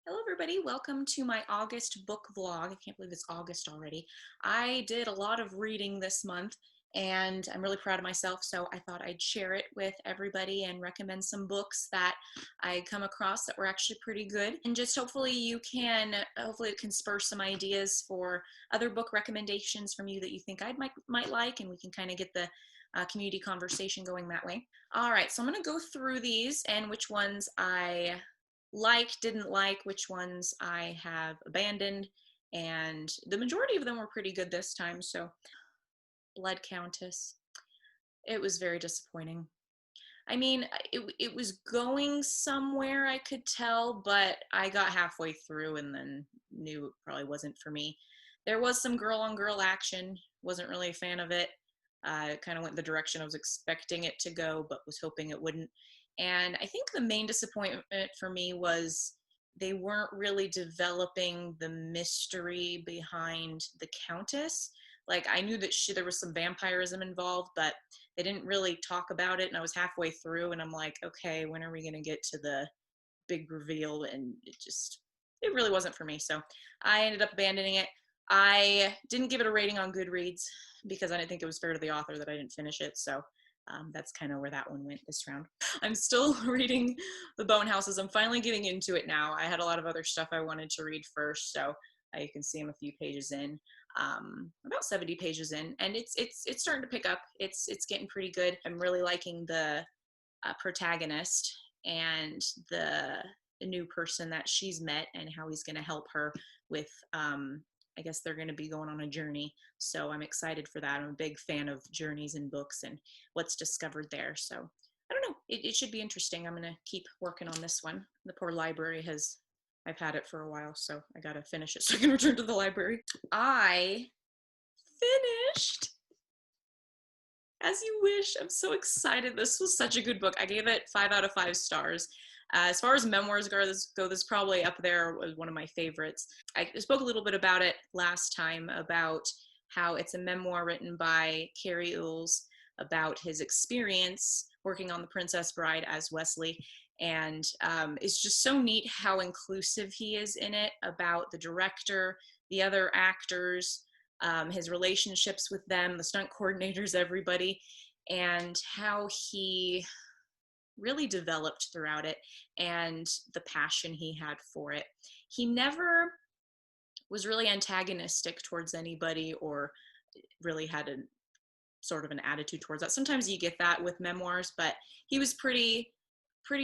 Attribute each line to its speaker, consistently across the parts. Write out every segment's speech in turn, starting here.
Speaker 1: Hello, everybody. Welcome to my August book vlog. I can't believe it's August already. I did a lot of reading this month, and I'm really proud of myself, so I thought I'd share it with everybody and recommend some books that I come across that were actually pretty good. And just hopefully it can spur some ideas for other book recommendations from you that you think I might like, and we can kind of get the community conversation going that way. All right, so I'm going to go through these and which ones I didn't like, which ones I have abandoned, and the majority of them were pretty good this time. So, Blood Countess, it was very disappointing. I mean, it was going somewhere, I could tell, but I got halfway through and then knew it probably wasn't for me. There was some girl on girl action, wasn't really a fan of it. It kind of went the direction I was expecting it to go, but was hoping it wouldn't. And I think the main disappointment for me was they weren't really developing the mystery behind the Countess. Like, I knew that there was some vampirism involved, but they didn't really talk about it. And I was halfway through, and I'm like, okay, when are we going to get to the big reveal? And it really wasn't for me. So I ended up abandoning it. I didn't give it a rating on Goodreads because I didn't think it was fair to the author that I didn't finish it. So that's kind of where that one went this round. I'm still reading The Bone Houses. I'm finally getting into it now. I had a lot of other stuff I wanted to read first, so you can see I'm a few pages in, about 70 pages in, and it's starting to pick up. It's getting pretty good. I'm really liking the protagonist and the new person that she's met and how he's going to help her with I guess they're going to be going on a journey, so I'm excited for that. I'm a big fan of journeys in books and what's discovered there, so I don't know, it should be interesting. I'm going to keep working on this one. The poor library I've had it for a while, so I got to finish it so I can return to the library. I finished As You Wish. I'm so excited. This was such a good book. I gave it 5 out of 5 stars. As far as memoirs go, this is probably up there as one of my favorites. I spoke a little bit about it last time, about how it's a memoir written by Carrie Ules about his experience working on The Princess Bride as Wesley. And it's just so neat how inclusive he is in it, about the director, the other actors, his relationships with them, the stunt coordinators, everybody, and how he really developed throughout it and the passion he had for it. He never was really antagonistic towards anybody or really had a sort of an attitude towards that. Sometimes you get that with memoirs, but he was pretty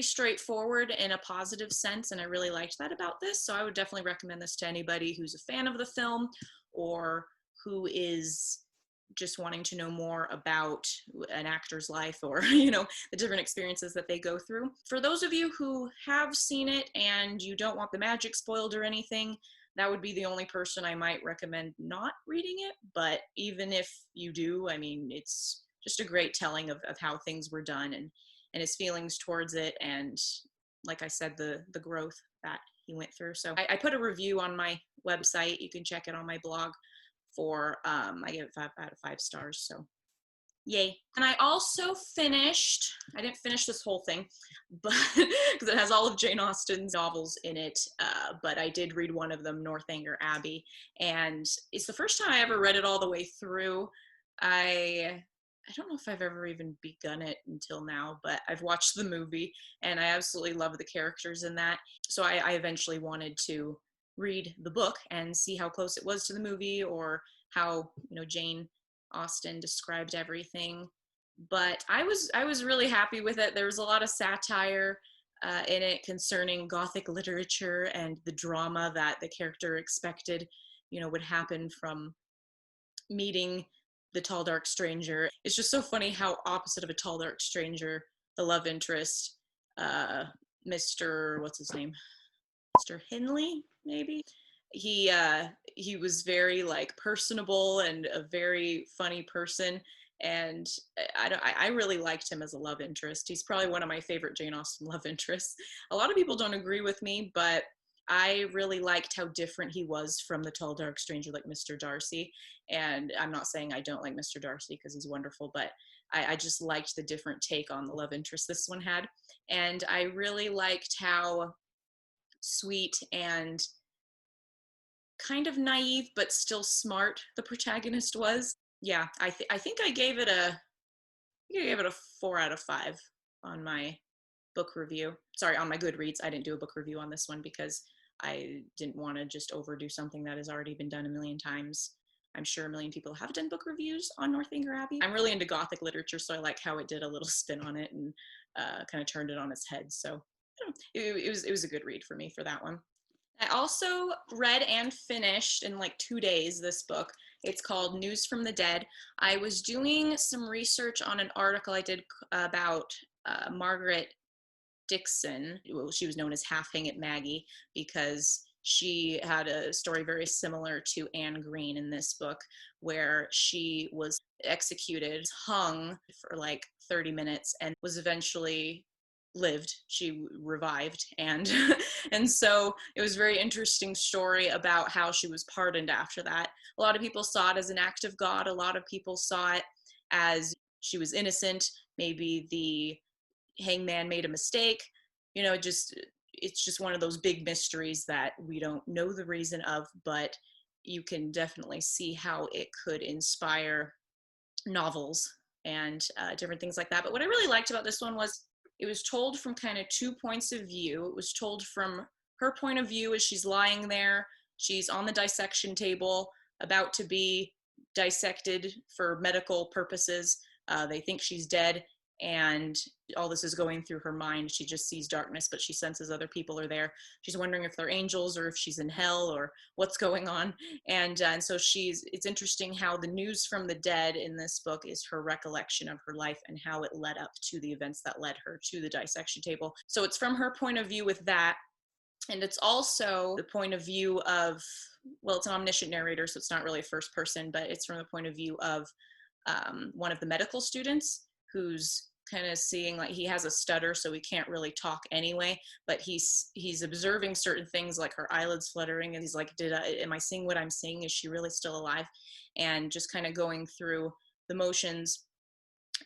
Speaker 1: straightforward in a positive sense, and I really liked that about this. So I would definitely recommend this to anybody who's a fan of the film or who is just wanting to know more about an actor's life, or the different experiences that they go through. For those of you who have seen it and you don't want the magic spoiled or anything, that would be the only person I might recommend not reading it. But even if you do, I mean, it's just a great telling of how things were done, and his feelings towards it, and like I said, the growth that he went through. So I put a review on my website. You can check it on my blog for I gave it 5 out of 5 stars, so yay. And I also finished, I didn't finish this whole thing, but because it has all of Jane Austen's novels in it, but I did read one of them, Northanger Abbey, and it's the first time I ever read it all the way through. I don't know if I've ever even begun it until now, but I've watched the movie and I absolutely love the characters in that. So I eventually wanted to read the book and see how close it was to the movie, or how Jane Austen described everything. But I was really happy with it. There was a lot of satire in it concerning Gothic literature and the drama that the character expected would happen from meeting the tall dark stranger. It's just so funny how opposite of a tall dark stranger, the love interest, Mr. what's his name, Mr. Henley, maybe, he was very like personable and a very funny person, and I really liked him as a love interest. He's probably one of my favorite Jane Austen love interests. A lot of people don't agree with me, but I really liked how different he was from the tall dark stranger like Mr. Darcy. And I'm not saying I don't like Mr. Darcy, because he's wonderful, but I just liked the different take on the love interest this one had. And I really liked how sweet and kind of naive, but still smart the protagonist was. Yeah, I think I gave it a 4 out of 5 on my book review. Sorry, on my Goodreads. I didn't do a book review on this one because I didn't want to just overdo something that has already been done a million times. I'm sure a million people have done book reviews on Northanger Abbey. I'm really into Gothic literature, so I like how it did a little spin on it and kind of turned it on its head. So it was a good read for me for that one. I also read and finished in like 2 days this book. It's called News from the Dead. I was doing some research on an article I did about Margaret Dixon. Well, she was known as Half Hang It Maggie because she had a story very similar to Anne Green in this book, where she was executed, hung for like 30 minutes, and was eventually lived. She revived, and and so it was a very interesting story about how she was pardoned after that. A lot of people saw it as an act of God. A lot of people saw it as she was innocent. Maybe the hangman made a mistake. It's just one of those big mysteries that we don't know the reason of, but you can definitely see how it could inspire novels and different things like that. But what I really liked about this one was it was told from kind of 2 points of view. It was told from her point of view as she's lying there. She's on the dissection table, about to be dissected for medical purposes. They think she's dead, and all this is going through her mind. She just sees darkness, but she senses other people are there. She's wondering if they're angels or if she's in hell or what's going on. And so it's interesting how the news from the dead in this book is her recollection of her life and how it led up to the events that led her to the dissection table. So it's from her point of view with that. And it's also the point of view of, well, it's an omniscient narrator, so it's not really a first person, but it's from the point of view of one of the medical students who's kind of seeing, like, he has a stutter, so he can't really talk anyway, but he's observing certain things, like her eyelids fluttering, and he's like, am I seeing what I'm seeing? Is she really still alive? And just kind of going through the motions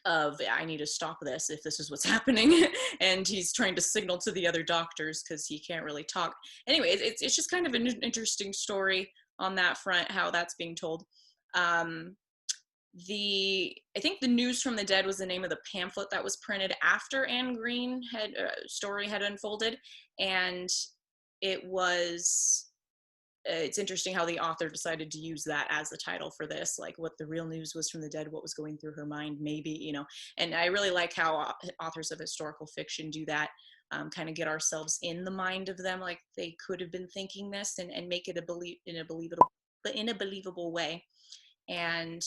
Speaker 1: of, I need to stop this if this is what's happening. And he's trying to signal to the other doctors because he can't really talk. Anyway, it's just kind of an interesting story on that front, how that's being told. I think the News from the Dead was the name of the pamphlet that was printed after Anne Green story had unfolded, and it's interesting how the author decided to use that as the title for this, like what the real news was from the dead, what was going through her mind, maybe, and I really like how authors of historical fiction do that, kind of get ourselves in the mind of them, like they could have been thinking this, and make it in a believable way. And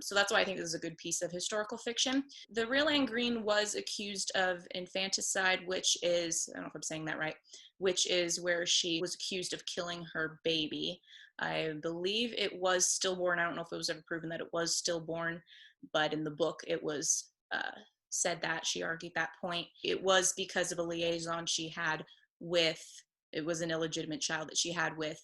Speaker 1: so that's why I think this is a good piece of historical fiction. The real Anne Green was accused of infanticide, which is, I don't know if I'm saying that right, which is where she was accused of killing her baby. I believe it was stillborn. I don't know if it was ever proven that it was stillborn, but in the book it was said that. She argued that point. It was because of a liaison she had with, it was an illegitimate child that she had with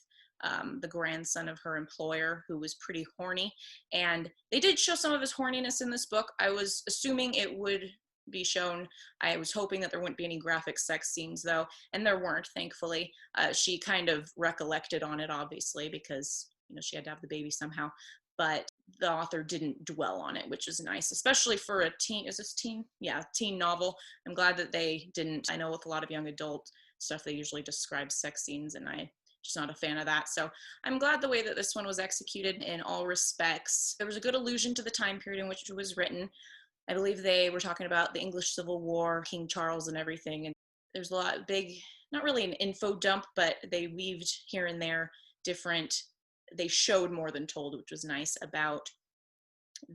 Speaker 1: the grandson of her employer, who was pretty horny. And they did show some of his horniness in this book. I was assuming it would be shown. I was hoping that there wouldn't be any graphic sex scenes, though, and there weren't, thankfully. She kind of recollected on it, obviously, because she had to have the baby somehow. But the author didn't dwell on it, which is nice, especially for a teen. Is this teen? Yeah, teen novel. I'm glad that they didn't. I know with a lot of young adult stuff, they usually describe sex scenes, and I'm just not a fan of that. So I'm glad the way that this one was executed in all respects. There was a good allusion to the time period in which it was written. I believe they were talking about the English Civil War, King Charles and everything. And there's a lot big, not really an info dump, but they weaved here and there they showed more than told, which was nice, about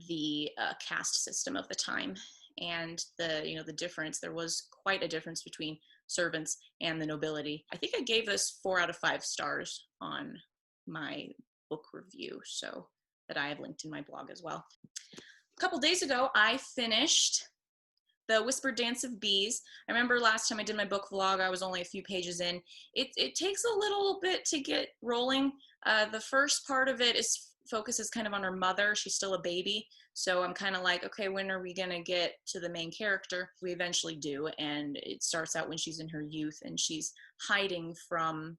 Speaker 1: the caste system of the time. And the difference, there was quite a difference between servants and the nobility. I think I gave this 4 out of 5 stars on my book review, so that I have linked in my blog as well. A couple days ago, I finished The Whispered Dance of Bees. I remember last time I did my book vlog, I was only a few pages in. It takes a little bit to get rolling. The first part of it is focuses kind of on her mother. She's still a baby. So I'm kind of like, okay, when are we going to get to the main character? We eventually do. And it starts out when she's in her youth and she's hiding from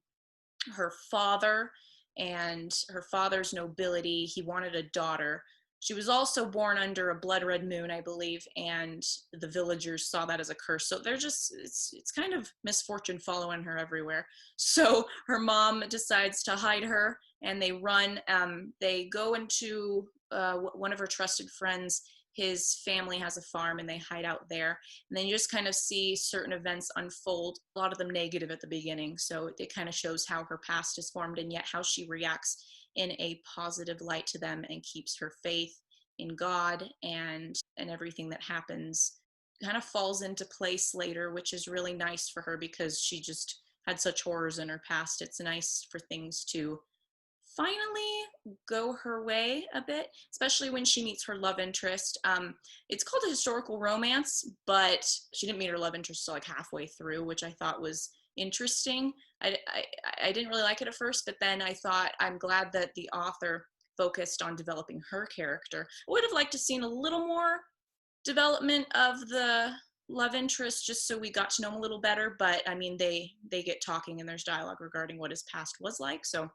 Speaker 1: her father and her father's nobility. He wanted a daughter. She was also born under a blood red moon, I believe, and the villagers saw that as a curse. So they're just, it's kind of misfortune following her everywhere. So her mom decides to hide her, and they run. They go into one of her trusted friends. His family has a farm, and they hide out there. And then you just kind of see certain events unfold, a lot of them negative at the beginning. So it kind of shows how her past is formed, and yet how she reacts in a positive light to them and keeps her faith in God, and everything that happens kind of falls into place later, which is really nice for her because she just had such horrors in her past. It's nice for things to finally go her way a bit, especially when she meets her love interest. It's called a historical romance, but she didn't meet her love interest till like halfway through, which I thought was interesting. I didn't really like it at first, but then I thought, I'm glad that the author focused on developing her character. I would have liked to seen a little more development of the love interest, just so we got to know him a little better. But I mean, they get talking and there's dialogue regarding what his past was like. So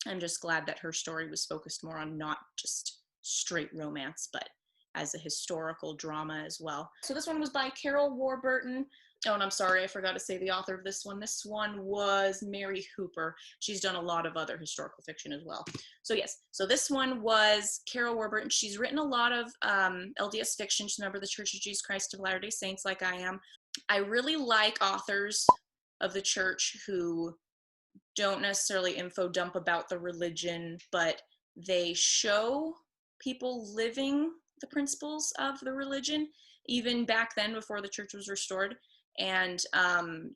Speaker 1: I'm just glad that her story was focused more on not just straight romance, but as a historical drama as well. So this one was by Carol Warburton. Oh, and I'm sorry, I forgot to say the author of this one. This one was Mary Hooper. She's done a lot of other historical fiction as well. So yes, so this one was Carol Warburton. She's written a lot of LDS fiction. She's a member of the Church of Jesus Christ of Latter-day Saints, like I am. I really like authors of the church who don't necessarily info dump about the religion, but they show people living the principles of the religion, even back then before the church was restored, and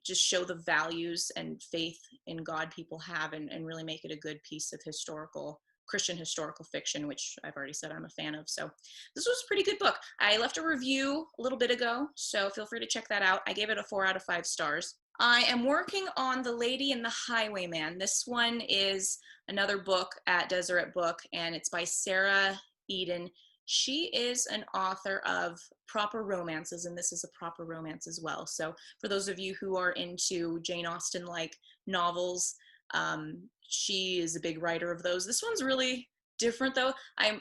Speaker 1: just show the values and faith in God people have, and really make it a good piece of Christian historical fiction, which I've already said I'm a fan of. So this was a pretty good book. I left a review a little bit ago, so feel free to check that out. I gave it a 4 out of 5 stars. I am working on The Lady and the Highwayman. This one is another book at Deseret Book, and it's by Sarah Eden. She is an author of proper romances, and this is a proper romance as well. So for those of you who are into Jane Austen-like novels, she is a big writer of those. This one's really different, though. I don't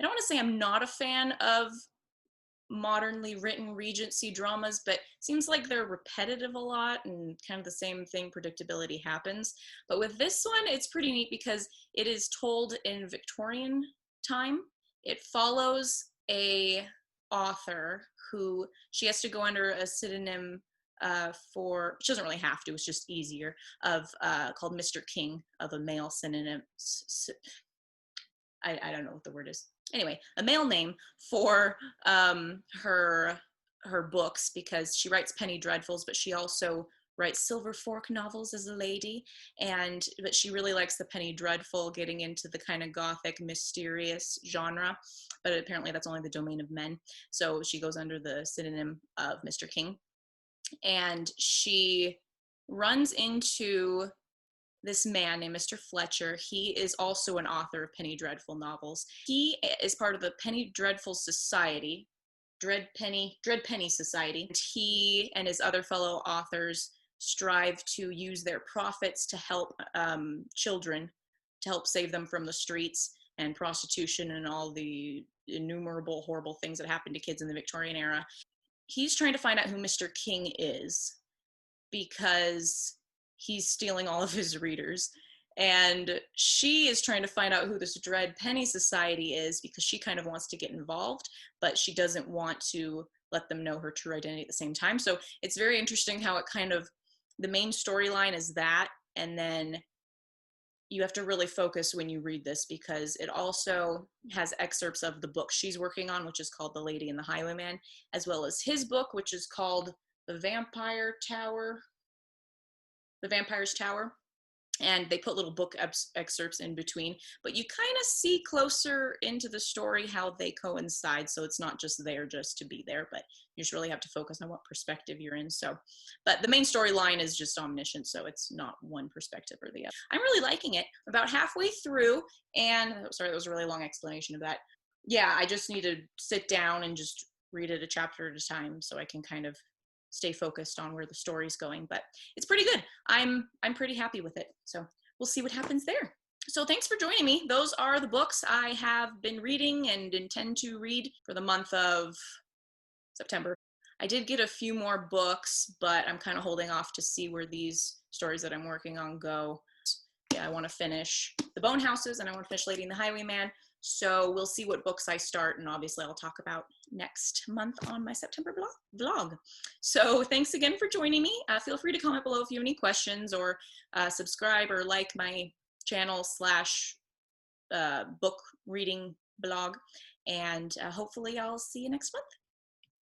Speaker 1: want to say I'm not a fan of modernly written Regency dramas, but it seems like they're repetitive a lot and kind of the same thing, predictability happens. But with this one, it's pretty neat because it is told in Victorian time. It follows a author who she has to go under a pseudonym she doesn't really have to, it's just easier, of called Mr. King, of a male synonym. I don't know what the word is. Anyway, a male name for her books, because she writes penny dreadfuls, but she also writes silver fork novels as a lady, but she really likes the penny dreadful, getting into the kind of gothic mysterious genre, but apparently that's only the domain of men, so she goes under the synonym of Mr. King. And she runs into this man named Mr. Fletcher. He is also an author of penny dreadful novels. He is part of the Penny Dreadful Society, Dread Penny Society. And he and his other fellow authors strive to use their profits to help children, to help save them from the streets and prostitution and all the innumerable horrible things that happened to kids in the Victorian era. He's trying to find out who Mr. King is, because he's stealing all of his readers. And she is trying to find out who this Dread Penny Society is, because she kind of wants to get involved, but she doesn't want to let them know her true identity at the same time. So it's very interesting how it kind of, the main storyline is that, and then you have to really focus when you read this, because it also has excerpts of the book she's working on, which is called The Lady and the Highwayman, as well as his book, which is called The Vampire's Tower. and they put little book excerpts in between, but you kind of see closer into the story how they coincide. So it's not just there just to be there, but you just really have to focus on what perspective you're in. So, but the main storyline is just omniscient, so it's not one perspective or the other. I'm really liking it. About halfway through, and sorry, that was a really long explanation of that. Yeah, I just need to sit down and just read it a chapter at a time so I can kind of stay focused on where the story's going. But it's pretty good. I'm pretty happy with it. So we'll see what happens there. So thanks for joining me. Those are the books I have been reading and intend to read for the month of September. I did get a few more books, but I'm kind of holding off to see where these stories that I'm working on go. Yeah, I want to finish The Bone Houses and I want to finish Lady and the Highwayman. So we'll see what books I start, and obviously I'll talk about next month on my September vlog. So thanks again for joining me. Feel free to comment below if you have any questions, or subscribe or like my channel / book reading blog, and hopefully I'll see you next month.